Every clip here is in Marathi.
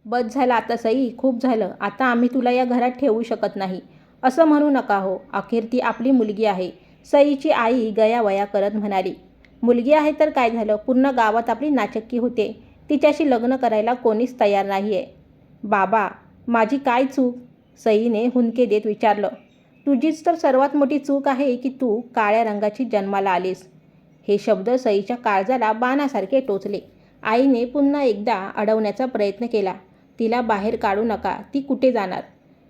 बस झालं आता सई, खूप झालं. आता आम्ही तुला या घरात ठेवू शकत नाही. असं म्हणू नका हो. अखेर ती आपली मुलगी आहे. सईची आई गयावया करत म्हणाली. मुलगी आहे तर काय झालं? पूर्ण गावात आपली नाचक्की होते. तिच्याशी लग्न करायला कोणीच तयार नाही आहे. बाबा, माझी काय चूक? सईने हुंदके देत विचारलं. तुझीच तर सर्वात मोठी चूक आहे की तू काळ्या रंगाची जन्माला आलीस. हे शब्द सईच्या काळजाला बाणासारखे टोचले. आईने पुन्हा एकदा अडवण्याचा प्रयत्न केला. तिला बाहेर काढू नका. ती कुठे जाणार?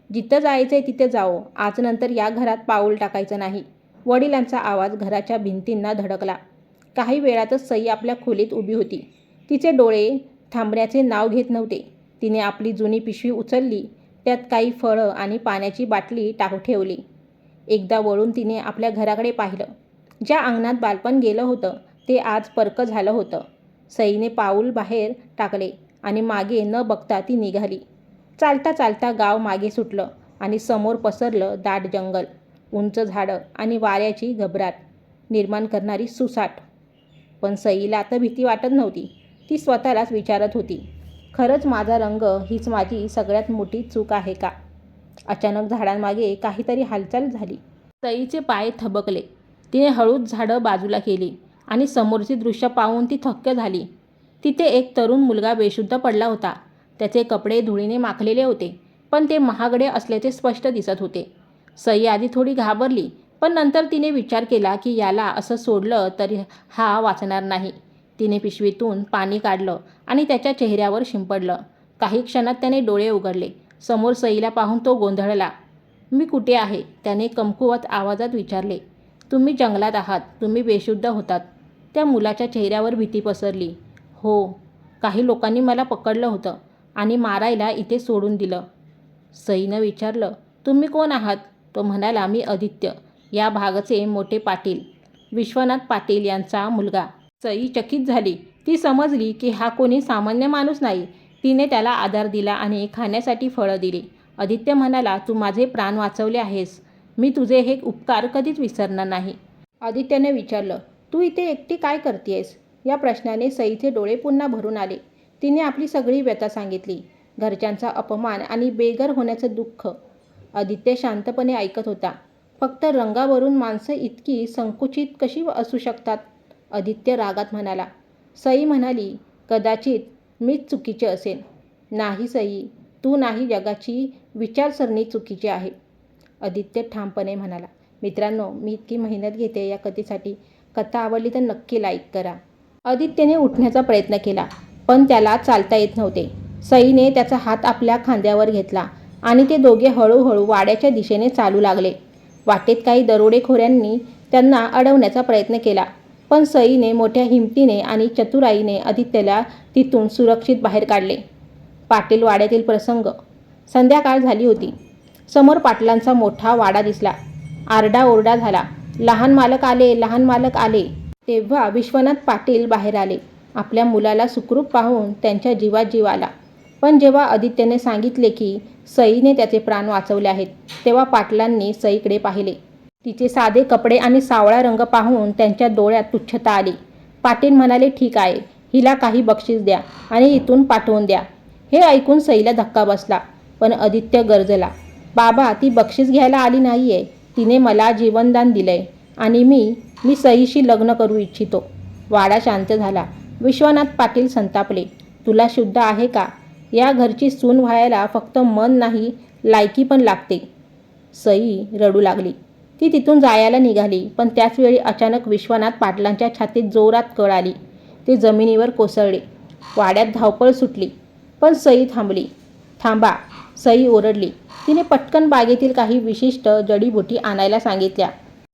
जिथं जायचंय तिथे जाओ. आज नंतर या घरात पाऊल टाकायचं नाही. वडिलांचा आवाज घराच्या भिंतींना धडकला. काही वेळातच सई आपल्या खोलीत उभी होती. तिचे डोळे थांबण्याचे नाव घेत नव्हते. तिने आपली जुनी पिशवी उचलली. त्यात काही फळं आणि पाण्याची बाटली ठेवली. एकदा वळून तिने आपल्या घराकडे पाहिलं. ज्या अंगणात बालपण गेलं होतं ते आज परकं झालं होतं. सईने पाऊल बाहेर टाकले आणि मागे न बघता ती निघाली. चालता चालता गाव मागे सुटलं आणि समोर पसरलं दाट जंगल, उंच झाडं आणि वाऱ्याची घबराट निर्माण करणारी सुसाट. पण सईला आता भीती वाटत नव्हती. ती स्वतःलाच विचारत होती, खरंच माझा रंग हीच माझी सगळ्यात मोठी चूक आहे का? अचानक झाडांमागे काहीतरी हालचाल झाली. सईचे पाय थबकले. तिने हळूच झाडं बाजूला केली आणि समोरचे दृश्य पाहून ती थक्क झाली. तिथे एक तरुण मुलगा बेशुद्ध पडला होता. त्याचे कपडे धुळीने माखलेले होते, पण ते महागडे असल्याचे स्पष्ट दिसत होते. सई आधी थोडी घाबरली, पण नंतर तिने विचार केला की याला असं सोडलं तरी हा वाचणार नाही. तिने पिशवीतून पाणी काढलं आणि त्याच्या चेहऱ्यावर शिंपडलं. काही क्षणात त्याने डोळे उघडले. समोर सईला पाहून तो गोंधळला. मी कुठे आहे? त्याने कमकुवत आवाजात विचारले. तुम्ही जंगलात आहात. तुम्ही बेशुद्ध होतात. त्या मुलाच्या चेहऱ्यावर भीती पसरली. हो, काही लोकांनी मला पकडलं होतं आणि मारायला इथे सोडून दिलं. सईनं विचारलं, तुम्ही कोण आहात? तो म्हणाला, मी आदित्य, या भागाचे मोठे पाटील, विश्वनाथ पाटील यांचा मुलगा. सई चकित झाली. ती समजली की हा कोणी सामान्य माणूस नाही. तिने त्याला आधार दिला आणि खाण्यासाठी फळं दिली. आदित्य म्हणाला, तू माझे प्राण वाचवले आहेस. मी तुझे हे उपकार कधीच विसरणार नाही. आदित्यने विचारलं, तू इथे एकटी काय करतेयस? या प्रश्नाने सईचे डोळे पुन्हा भरून आले. तिने आपली सगळी व्यथा सांगितली. घरच्यांचा अपमान आणि बेघर होण्याचं दुःख. आदित्य शांतपणे ऐकत होता. फक्त रंगावरून माणसं इतकी संकुचित कशी असू शकतात? आदित्य रागात म्हणाला. सई म्हणाली, कदाचित मीच चुकीचे असेन. नाही सई, तू नाही, जगाची विचारसरणी चुकीची आहे. आदित्य ठामपणे म्हणाला. मित्रांनो, मी इतकी मेहनत घेते या कथेसाठी. कथा आवडली तर नक्की लाईक करा. आदित्यने उठण्याचा प्रयत्न केला, पण त्याला चालता येत नव्हते. सईने त्याचा हात आपल्या खांद्यावर घेतला आणि ते दोघे हळूहळू वाड्याच्या दिशेने चालू लागले. वाटेत काही दरोडेखोरांनी त्यांना अडवण्याचा प्रयत्न केला, पण सईने मोठ्या हिमतीने आणि चतुराईने आदित्यला तिथून सुरक्षित बाहेर काढले. पाटील वाड्यातील प्रसंग. संध्याकाळ झाली होती. समोर पाटलांचा मोठा वाडा दिसला. आरडाओरडा झाला. लहान मालक आले, लहान मालक आले. तेव्हा विश्वनाथ पाटील बाहेर आले. आपल्या मुलाला सुखरूप पाहून त्यांच्या जीवात जीव आला. पण जेव्हा आदित्यने सांगितले की सईने त्याचे प्राण वाचवले आहेत, तेव्हा पाटलांनी सईकडे पाहिले. तिचे साधे कपडे आणि सावळा रंग पाहून त्यांच्या डोळ्यात तुच्छता आली. पाटील म्हणाले, ठीक आहे, हिला काही बक्षीस द्या आणि इथून पाठवून द्या. हे ऐकून सईला धक्का बसला. पण आदित्य गरजला, बाबा, ती बक्षीस घ्यायला आली नाहीये. तिने मला जीवनदान दिलंय आणि मी सईशी लग्न करू इच्छितो. वाडा शांत झाला. विश्वनाथ पाटील संतापले. तुला शुद्ध आहे का? या घरची सून व्हायला फक्त मन नाही, लायकी पण लागते. सई रडू लागली. ती तिथून जायला निघाली, पण त्याचवेळी अचानक विश्वनाथ पाटलांच्या छातीत जोरात कळ आली. ते जमिनीवर कोसळले. वाड्यात धावपळ सुटली, पण सई थांबली. थांबा, सई ओरडली. तिने पटकन बागेतील काही विशिष्ट जडीबुटी आणायला सांगितल्या.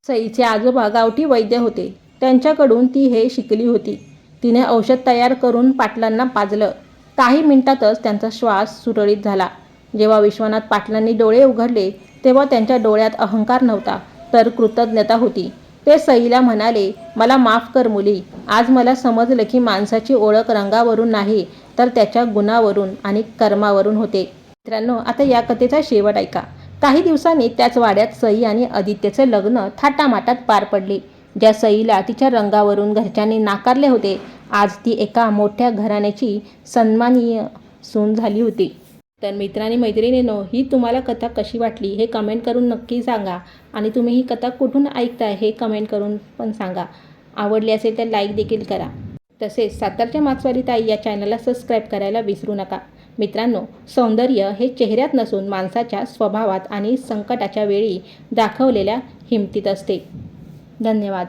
सईचे आजोबा गावठी वैद्य होते. त्यांच्याकडून ती हे शिकली होती. तिने औषध तयार करून पाटलांना पाजलं. काही मिनिटातच त्यांचा श्वास सुरळीत झाला. जेव्हा विश्वनाथ पाटलांनी डोळे उघडले, तेव्हा त्यांच्या डोळ्यात अहंकार नव्हता, तर कृतज्ञता होती. ते सईला म्हणाले, मला माफ कर मुली. आज मला समजलं की माणसाची ओळख रंगावरून नाही, तर त्याच्या गुणावरून आणि कर्मावरून होते. मित्रांनो, आता या कथेचा शेवट ऐका. काही दिवसांनी त्याच वाड्यात सई आणि आदित्यचे लग्न थाटामाटात पार पडले. ज्या सईला तिच्या रंगावरून घरच्यांनी नाकारले होते, आज ती एका मोठ्या घराण्याची सन्माननीय सून झाली होती. तर मित्रांनी मैत्रिणींनो, ही तुम्हाला कथा कशी वाटली हे कमेंट करून नक्की सांगा. आणि तुम्ही ही कथा कुठून ऐकताय हे कमेंट करून पण सांगा. आवडली असेल तर लाईक देखील करा. तसेच सातारच्या मार्क्सवाली ताई या चॅनलला सबस्क्राईब करायला विसरू नका. मित्रांनो, सौंदर्य हे चेहऱ्यात नसून माणसाच्या स्वभावात आणि संकटाच्या वेळी दाखवलेल्या हिमतीत असते. धन्यवाद.